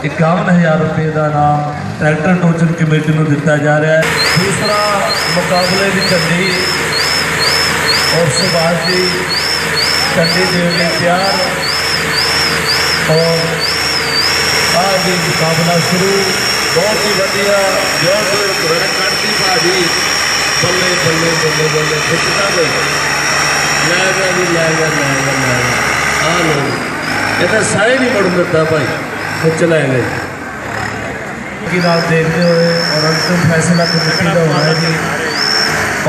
51,000 रुपये का इनाम ट्रैक्टर टोचन कमेटी को दिता जा रहा है। दूसरा मुकाबले की झंडी और सुभाष जी झंडी देने लिए तैयार और आज मुकाबला शुरू बहुत ही बढ़िया जो करती भाजी बल्ले बल्ले बल्ले बल्ले खिंचता गई लै गया जी लै गया लै गया लै गया आ लो ये तो सारे नहीं मुड़ दिता भाई खिंच लै गए की रात देखते हुए और अंतिम फैसला कमेटी का होना है जी।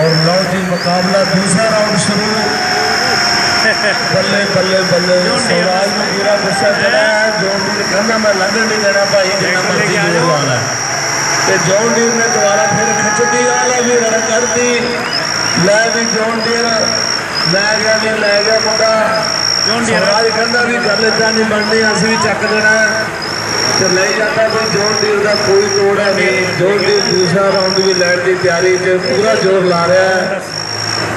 और लो जी मुकाबला दूसरा राउंड शुरू बल्ले बल्ले बल्ले स्वराज में पूरा गुस्सा चढ़ा है। जॉन डीर कहना मैं लंघन नहीं देना भाई जितना मर्जी जोर लाना है तो जॉन डीर ने दोबारा फिर खिंचती आला भी रन कर दी लै भी जॉन डीर लै गया जी लै गया मुंडा स्वराज कहना भी गल इदा नहीं बननी असीं भी चक देना तो ले जाता कोई जॉन डीर का कोई तोड़ है नहीं। जॉन डीर दूसरा राउंड भी लैन की तैयारी पूरा जोर ला रहा है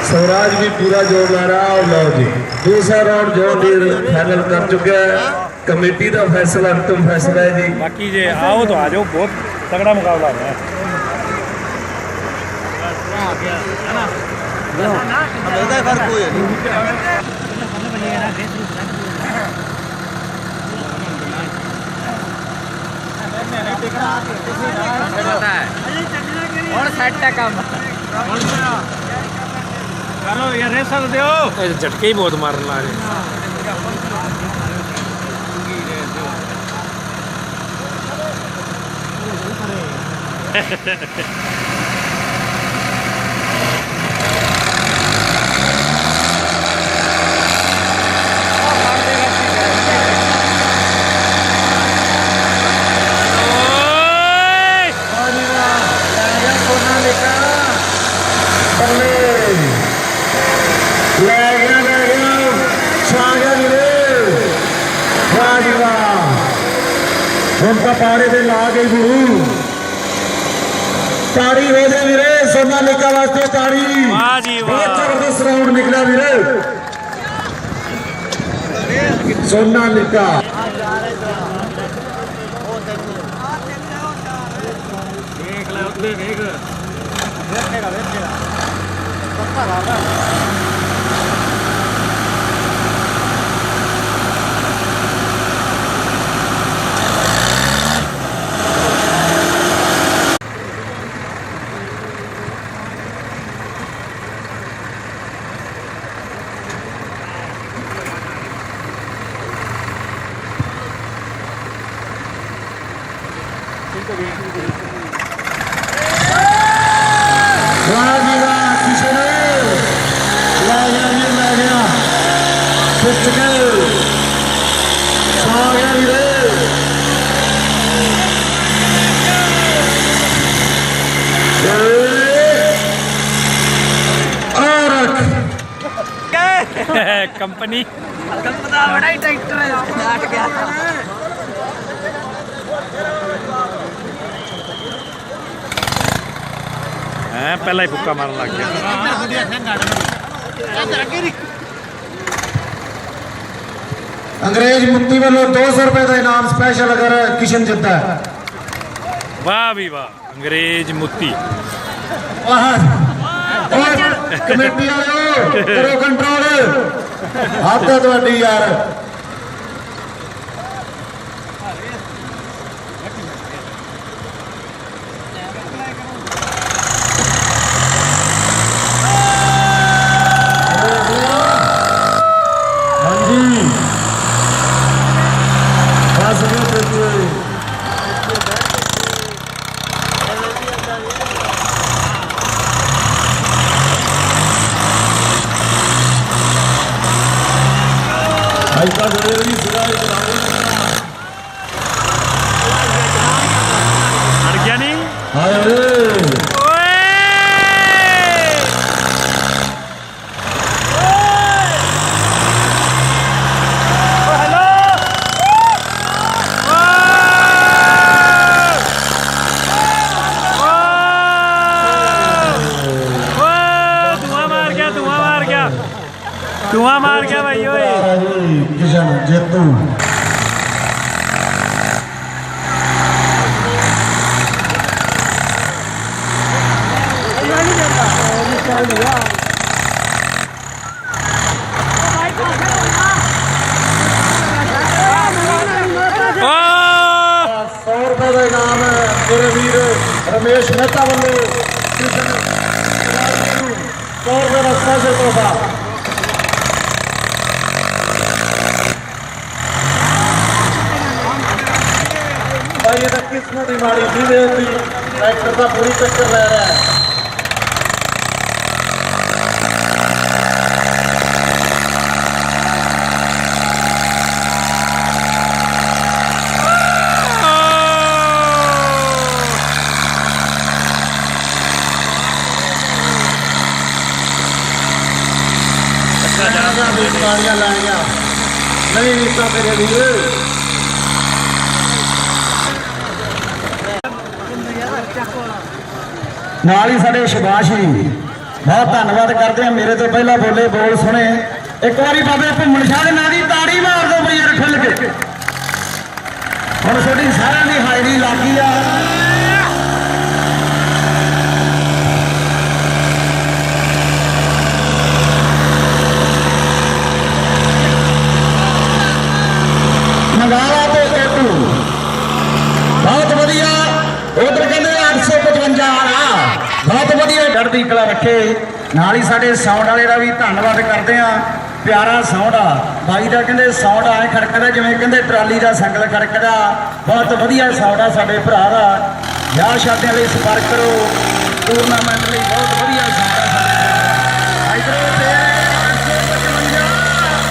स्वराज भी पूरा जोर ला रहा है। और लो जी दूसरा राउंड जॉन डीर फाइनल कर चुका है। कमेटी का फैसला अंतिम फैसला है जी। बाकी जे आओ तो आ जाओ बहुत तगड़ा मुकाबला है। और सेट है काम चलो यार रह सकते हो झटके ही बहुत मारने ला रहे उनका पारे से ला गई गुरु ताड़ी हो जाए वीरे सोनालिका वास्ते ताड़ी बहुत जबरदस्त राउंड निकला वीरे सोनालिका कंपनी बड़ा ही ट्रैक्टर है पहला ही फुक्का मारने लग गया। अंग्रेज मुक्ति वालों 200 रुपए का इनाम स्पेशल अगर किशन जीता है। वाह भी वाह अंग्रेज मुक्ति कमेटी वालों करो कंट्रोल हाथ थोड़ी यार धुआं मार गया भाई ओए किशन जेतू ਉਹਨਾਂ ਦਾ ਇਨਾਮ ਮੇਰੇ ਵੀਰ ਰਮੇਸ਼ ਮਹਿਤਾ ਵੱਲੋਂ 100 ਰੁਪਏ ਦਾ ਸਪੈਸ਼ਲ ਤੋਹਫਾ। ਭਾਈ ਇਹਦਾ ਕਿਸਮਤ ਦੀ ਮਾੜੀ ਸੀ ਦੇ ਉੱਤੇ ਟਰੈਕਟਰ ਦਾ ਪੂਰੀ ਟੱਕਰ ਲੈ ਰਿਹਾ ਹੈ। ਤਾਲੀਆਂ ਲਾਈਆਂ ਨਹੀਂ ਨੀਤਾ ਮੇਰੇ ਵੀਰ। ਨਾਲ ਹੀ ਸਾਡੇ ਸ਼ਬਾਸ਼ ਜੀ ਬਹੁਤ ਧੰਨਵਾਦ ਕਰਦੇ ਆ। ਮੇਰੇ ਤੋਂ ਪਹਿਲਾਂ ਬੋਲੇ ਬੋਲ ਸੁਣੇ। ਇੱਕ ਵਾਰੀ ਬਾਬੇ ਘੁੰਮਣ ਸ਼ਾਹ ਦੇ ਨਾਂ ਦੀ ਤਾੜੀ ਮਾਰ ਦਿਓ ਬਈ ਯਾਰ ਖੁੱਲ ਕੇ। ਹੁਣ ਤੁਹਾਡੀ ਸਾਰਿਆਂ ਦੀ ਹਾਜ਼ਰੀ ਲੱਗ ਗਈ ਆ। ਮੰਗਾਲਾ ਤੇ ਕੈਟੂ ਬਹੁਤ ਵਧੀਆ। ਉਧਰ ਕਹਿੰਦੇ 855 ਵਾਲਾ ਬਹੁਤ ਵਧੀਆ ਚੜ੍ਹਦੀ ਕਲਾ ਰੱਖੇ। ਨਾਲ ਹੀ ਸਾਡੇ ਸਾਊਂਡ ਵਾਲੇ ਦਾ ਵੀ ਧੰਨਵਾਦ ਕਰਦੇ ਆ। ਪਿਆਰਾ ਸਾਊਂਡ ਆ ਬਾਈ ਦਾ, ਕਹਿੰਦੇ ਸਾਊਂਡ ਆਏ ਖੜਕਦਾ ਜਿਵੇਂ ਕਹਿੰਦੇ ਟਰਾਲੀ ਦਾ ਸੰਗਲ ਖੜਕਦਾ। ਬਹੁਤ ਵਧੀਆ ਸਾਊਂਡ ਆ ਸਾਡੇ ਭਰਾ ਦਾ। ਵਿਆਹ ਸ਼ਾਦੀਆਂ ਲਈ ਸੰਪਰਕ ਕਰੋ। ਟੂਰਨਾਮੈਂਟ ਲਈ ਬਹੁਤ ਵਧੀਆ ਸਾਊਂਡ ਆ ਸਾਡੇ ਇਧਰੋਂ ਤੇ 855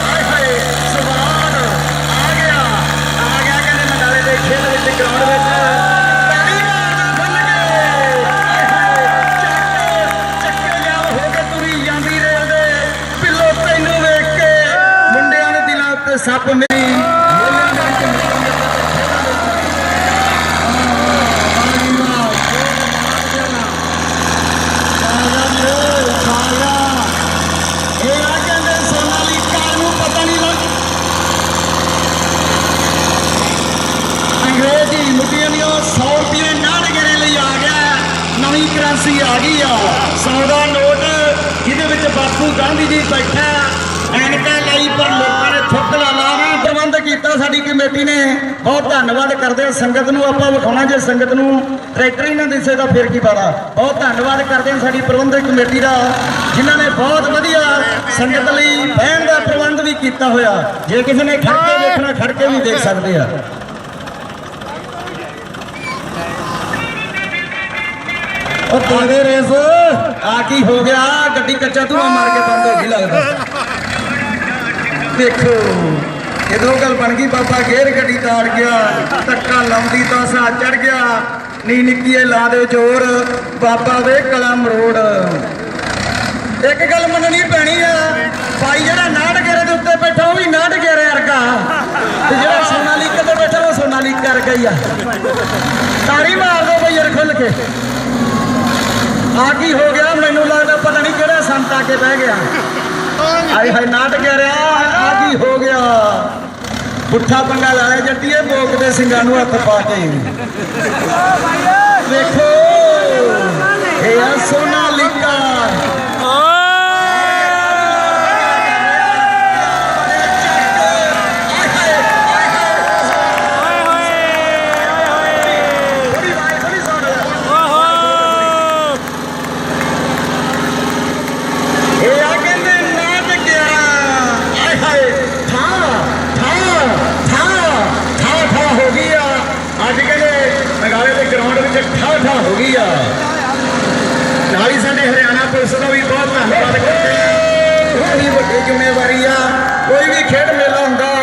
ਹਾਏ ਹਾਏ ਸਵਾਦ ਆ ਗਿਆ ਕਹਿੰਦੇ ਮੰਗਾਲੇ ਦੇ ਖੇਡ ਵਿੱਚ ਗਰਾਊਂਡ ਵਿੱਚ ਸੱਪ ਮੇਰੀ ਅੰਗਰੇਜ਼ੀ ਮੁੱਠੀਆਂ ਦੀਆਂ 100 ਰੁਪਏ ਨਾਨਗੇਰੇ ਲਈ ਆ ਗਿਆ। ਨਵੀਂ ਕਰੰਸੀ ਆ ਗਈ ਆ 100 ਦਾ ਨੋਟ ਜਿਹਦੇ ਵਿੱਚ ਬਾਪੂ ਗਾਂਧੀ ਜੀ ਬੈਠਾ ਐਨਕਾਂ ਲਈ ਪਰ ਲੋਕਾਂ ਨੇ ਥੁੱਕ ਲਾ ਪ੍ਰਬੰਧ ਕੀਤਾ ਸਾਡੀ ਕਮੇਟੀ ਨੇ। ਬਹੁਤ ਧੰਨਵਾਦ ਕਰਦੇ ਹਾਂ। ਸੰਗਤ ਨੂੰ ਆਪਾਂ ਵਿਖਾਉਣਾ, ਜੇ ਸੰਗਤ ਨੂੰ ਟਰੈਕਟਰ ਹੀ ਨਾ ਦਿਸੇ ਤਾਂ ਫਿਰ ਕੀ ਫਾਇਦਾ। ਬਹੁਤ ਧੰਨਵਾਦ ਕਰਦੇ ਹਾਂ ਸਾਡੀ ਪ੍ਰਬੰਧਕ ਕਮੇਟੀ ਦਾ, ਜਿਨ੍ਹਾਂ ਨੇ ਬਹੁਤ ਵਧੀਆ ਸੰਗਤ ਲਈ ਬਹਿਣ ਦਾ ਪ੍ਰਬੰਧ ਵੀ ਕੀਤਾ ਹੋਇਆ। ਜੇ ਕਿਸੇ ਨੇ ਖੜ ਕੇ ਦੇਖਣਾ ਖੜ ਕੇ ਵੀ ਦੇਖ ਸਕਦੇ ਆ। ਉਹ ਤਾਗੇ ਰੇਸ ਆ ਕੀ ਹੋ ਗਿਆ? ਗੱਡੀ ਕੱਚਾ ਧੂਆ ਮਾਰ ਕੇ ਬੰਦ ਹੋ ਗਈ ਲੱਗਦਾ। ਦੇਖੋ ਇਦੋਂ ਗੱਲ ਬਣ ਗਈ। ਬਾਬਾ ਗੇਰ ਗੱਡੀ ਤਾੜ ਗਿਆ, ਧੱਕਾ ਲਾਉਂਦੀ ਤਾਂ ਸਾਹ ਚੜ ਗਿਆ। ਨੀ ਨਿੱਕੀਏ ਲਾ ਦੇ ਜ਼ੋਰ ਬਾਬਾ ਵੇ ਕਲਾ ਮਰੋੜ। ਇੱਕ ਗੱਲ ਮੰਨਣੀ ਪੈਣੀ ਆ, ਭਾਈ ਜਿਹੜਾ ਨਾੜ ਗੇਰੇ ਦੇ ਉੱਤੇ ਬੈਠਾ ਉਹ ਵੀ ਨਾੜ ਗੇਰੇ ਵਰਗਾ, ਤੇ ਜਿਹੜਾ ਸੋਨਾਲੀਕਾ ਤੇ ਬੈਠਾ ਉਹ ਸੋਨਾਲੀਕਾ ਵਰਗਾ ਹੀ ਆ। ਤਾੜੀ ਮਾਰ ਦੋ ਬਈ ਯਾਰ ਖੁੱਲ ਕੇ। ਆ ਕੀ ਹੋ ਗਿਆ? ਮੈਨੂੰ ਲੱਗਦਾ ਪਤਾ ਨਹੀਂ ਕਿਹੜਾ ਸੰਤ ਆ ਕੇ ਬਹਿ ਗਿਆ। ਆਏ ਹਾਏ ਨਾਟਕ ਰਿਹਾ। ਆ ਕੀ ਹੋ ਗਿਆ? ਪੁੱਠਾ ਪੰਗਾ ਲਾਇਆ ਜੱਟੀਏ ਬੋਕ ਦੇ ਸਿੰਘਾਂ ਨੂੰ ਹੱਥ ਪਾ ਕੇ। ਵੇਖੋ ਇਹ ਆ ਸੋਨਾਲੀਕਾ। ਹੋ ਗਈ ਆ। ਨਾਲ ਹੀ ਸਾਡੇ ਹਰਿਆਣਾ ਪੁਲਿਸ ਦਾ ਵੀ ਬਹੁਤ ਧੰਨਵਾਦ ਕਰਦੇ ਆ। ਬੜੀ ਵੱਡੀ ਜ਼ਿੰਮੇਵਾਰੀ ਆ। ਕੋਈ ਵੀ ਖੇਡ ਮੇਲਾ ਹੁੰਦਾ